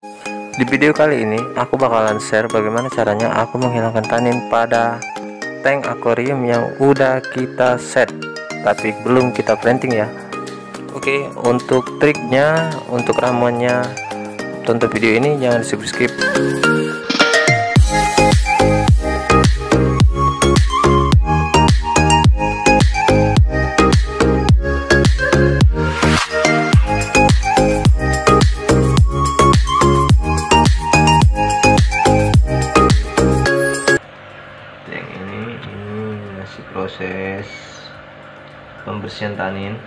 Di video kali ini aku bakalan share bagaimana caranya aku menghilangkan tanin pada tank akuarium yang udah kita set tapi belum kita planting ya. Oke, untuk triknya, untuk ramuannya, tonton video ini, jangan di skip. Proses pembersihan tanin.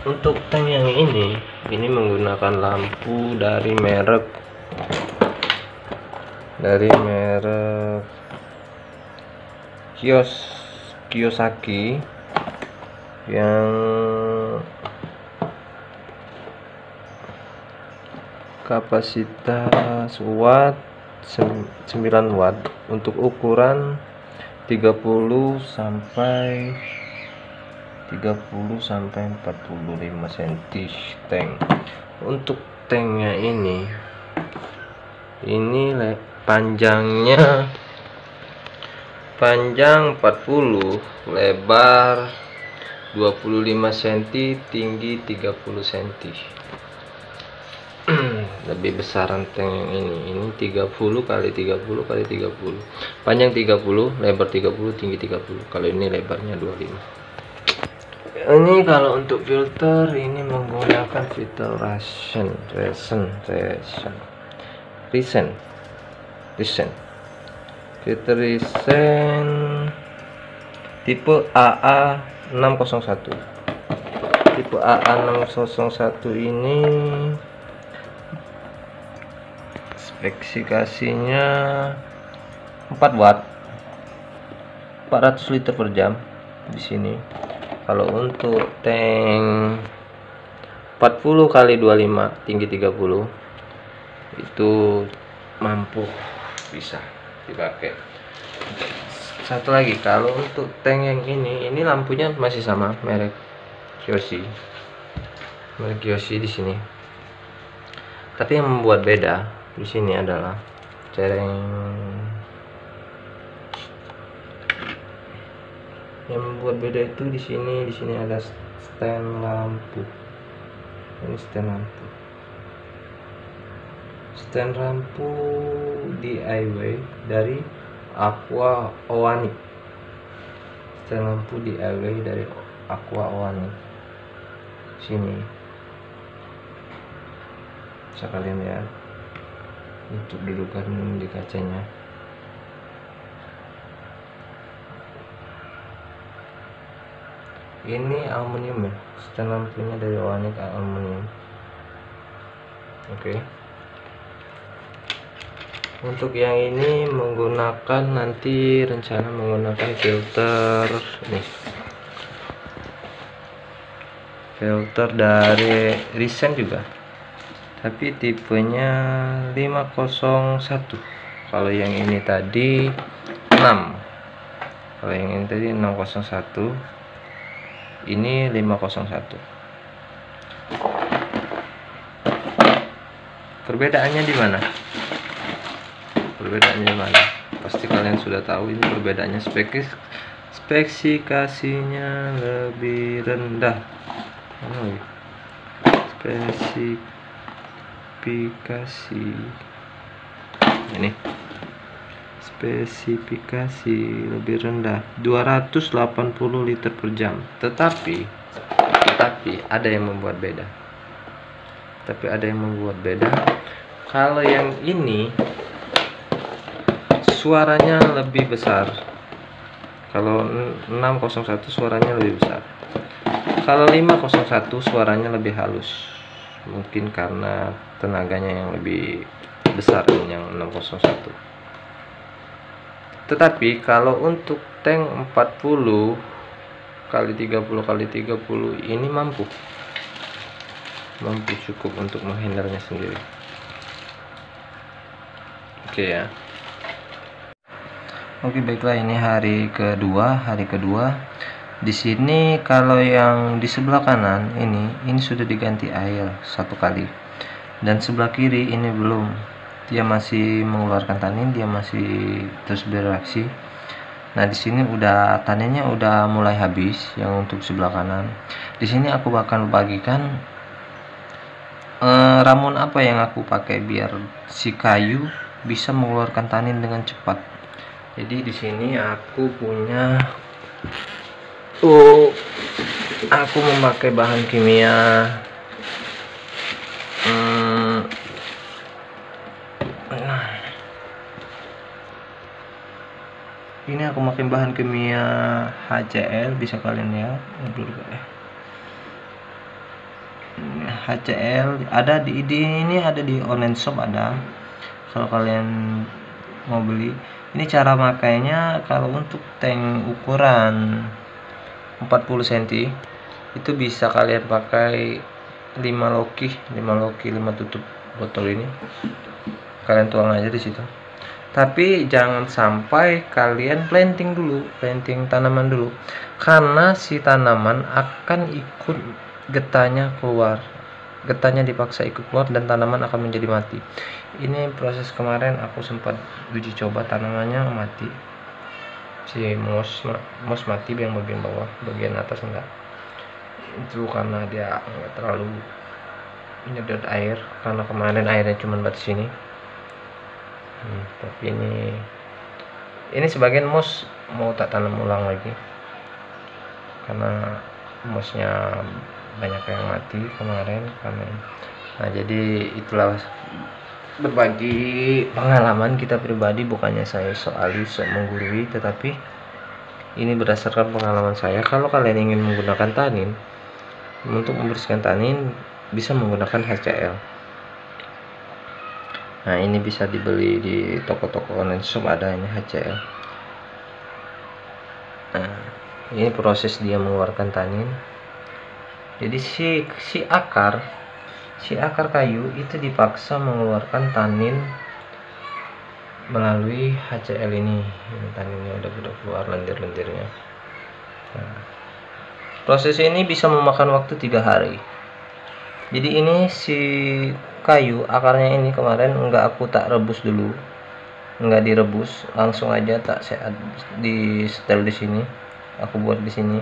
Untuk tank yang ini menggunakan lampu dari merek Kiyosaki yang kapasitas watt 9 watt untuk ukuran 30 sampai 45 cm tank. Untuk tanknya ini panjang 40, lebar 25 cm, tinggi 30 cm. Lebih besaran tank yang ini 30 kali 30 kali 30, panjang 30, lebar 30, tinggi 30. Kalau ini lebarnya 25. Ini kalau untuk filter ini menggunakan filter Risen filter Risen tipe AA601. Tipe AA601 ini spesifikasinya 4 watt, 400 liter per jam di sini. Kalau untuk tank 40 kali 25, tinggi 30, itu mampu bisa dipakai. Satu lagi, kalau untuk tank yang ini lampunya masih sama, merek Kiyoshi di sini. Tapi yang membuat beda di sini adalah yang membuat beda itu di sini ada stand lampu. Ini stand lampu DIY dari Aqua Owani. Stand lampu DIY dari Aqua Owani. Sini bisa kalian lihat untuk dudukan di kacanya. Ini aluminium ya, stand lampunya dari Owani aluminium. Oke. Untuk yang ini nanti rencana menggunakan filter filter dari Risen juga, tapi tipenya 501. Kalau yang ini tadi 6. Kalau yang ini tadi 601. Ini 501. Perbedaannya di mana? Pasti kalian sudah tahu. Ini perbedaannya spesifikasinya lebih rendah. Spesifikasi lebih rendah, 280 liter per jam. Tetapi ada yang membuat beda. Kalau yang ini suaranya lebih besar. Kalau 601 suaranya lebih besar. Kalau 501 suaranya lebih halus. Mungkin karena tenaganya yang lebih besar yang 601. Tetapi kalau untuk tank 40 kali 30 kali 30 ini mampu cukup untuk menghindarnya sendiri. Oke ya. Oke, baiklah, ini hari kedua. Di sini kalau yang di sebelah kanan ini sudah diganti air 1 kali. dan sebelah kiri ini belum, dia masih mengeluarkan tanin, dia masih terus bereaksi. Nah di sini udah taninnya udah mulai habis yang untuk sebelah kanan. Di sini aku bakal bagikan ramuan apa yang aku pakai biar si kayu bisa mengeluarkan tanin dengan cepat. Jadi di sini aku punya aku memakai bahan kimia ini aku pakai bahan kimia HCl, bisa kalian lihat dulu ya. HCl ada di ini ada di online shop ada. Kalau kalian mau beli, ini cara makainya. Kalau untuk tank ukuran 40 cm itu bisa kalian pakai 5 loki 5 tutup botol ini, kalian tuang aja di situ. Tapi jangan sampai kalian planting tanaman dulu, karena si tanaman akan ikut getahnya keluar, getahnya dipaksa ikut keluar dan tanaman akan menjadi mati. Ini proses kemarin aku sempat uji coba, tanamannya mati, si mos mati yang bagian bawah, bagian atas enggak. Itu karena dia enggak terlalu menyedot air, karena kemarin airnya cuma batas sini. Tapi ini sebagian mos mau tak tanam ulang lagi karena mosnya banyak yang mati kemarin karena. Nah jadi itulah berbagi pengalaman kita pribadi, bukannya saya sok menggurui, tetapi ini berdasarkan pengalaman saya. Kalau kalian ingin menggunakan tanin untuk membersihkan tanin, bisa menggunakan HCl. Nah ini bisa dibeli di toko-toko online shop, ada ini HCl. Nah ini proses dia mengeluarkan tanin. Jadi si akar kayu itu dipaksa mengeluarkan tanin melalui HCl ini. Taninnya udah keluar lendir-lendirnya. Nah, proses ini bisa memakan waktu 3 hari. Jadi ini si kayu akarnya ini kemarin enggak aku tak rebus dulu, enggak direbus, langsung aja tak saya di setel di sini, aku buat di sini.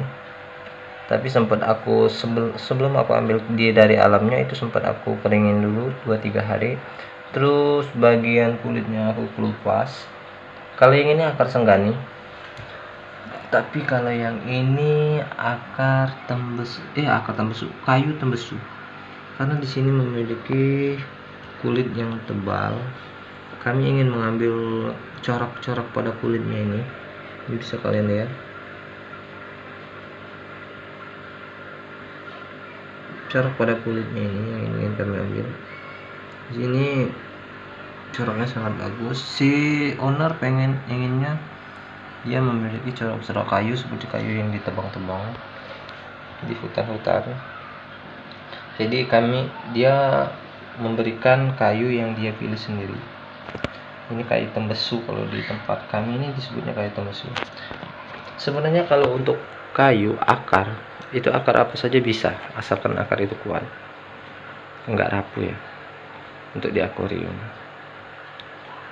Tapi sempat aku sebelum aku ambil dia dari alamnya itu sempat aku keringin dulu 2-3 hari. Terus bagian kulitnya aku kelupas. Kalau yang ini akar senggani, tapi kalau yang ini akar tembesu, kayu tembesu. Karena di sini memiliki kulit yang tebal, kami ingin mengambil corak-corak pada kulitnya ini. Ini bisa kalian lihat, corak pada kulitnya ini yang ingin kami ambil. Di sini coraknya sangat bagus. Si owner inginnya dia memiliki corak-corak kayu seperti kayu yang ditebang-tebang di hutan-hutan. Jadi dia memberikan kayu yang dia pilih sendiri. Ini kayu tembesu, kalau di tempat kami ini disebutnya kayu tembesu. Sebenarnya kalau untuk kayu akar, itu akar apa saja bisa, asalkan akar itu kuat, enggak rapuh ya, untuk di akuarium.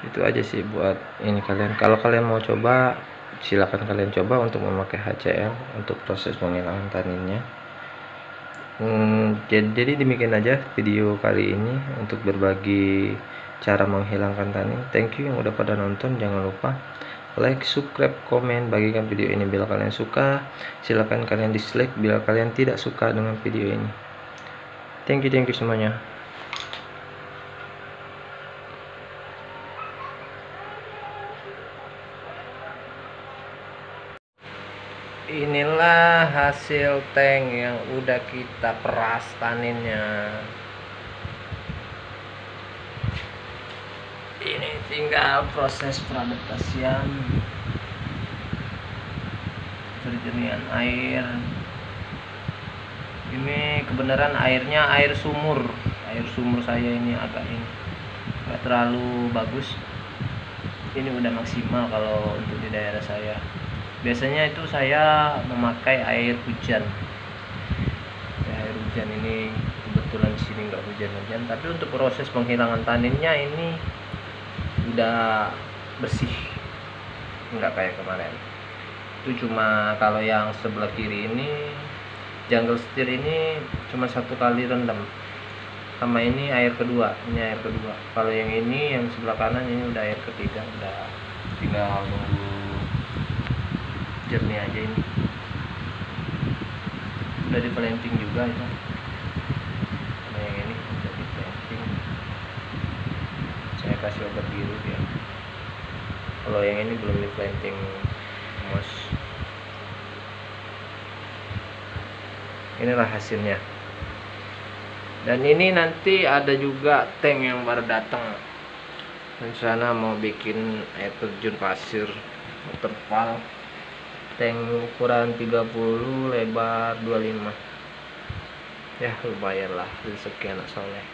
Itu aja sih buat ini kalian. Kalau kalian mau coba, silakan kalian coba untuk memakai HCl untuk proses penghilangan taninnya. Jadi demikian aja video kali ini untuk berbagi cara menghilangkan tanin. Thank you yang udah pada nonton. Jangan lupa like, subscribe, komen, bagikan video ini bila kalian suka. Silahkan kalian dislike bila kalian tidak suka dengan video ini. Thank you semuanya. Inilah hasil tank yang udah kita peras taninnya. Ini tinggal proses peradaptasian, perjernihan air. Ini kebenaran airnya air sumur saya ini agak terlalu bagus. Ini udah maksimal kalau untuk di daerah saya. Biasanya itu saya memakai air hujan. Ya, air hujan ini kebetulan di sini nggak hujan. hujan-hujan. Tapi untuk proses penghilangan taninnya ini udah bersih, nggak kayak kemarin. Itu cuma kalau yang sebelah kiri ini jungle setir ini cuma 1 kali rendam, sama ini air kedua. Kalau yang ini yang sebelah kanan ini udah air ketiga, udah tinggal nunggu jernih aja. Ini udah di planting juga itu. Nah, yang ini udah di planting, saya kasih obat biru ya. Kalau yang ini belum di planting, Mas. Inilah hasilnya. Dan ini nanti ada juga tank yang baru datang. Rencana mau bikin air terjun pasir waterfall. Tank ukuran 30, lebar 25. Ya lumayan lah, rezeki anak soleh.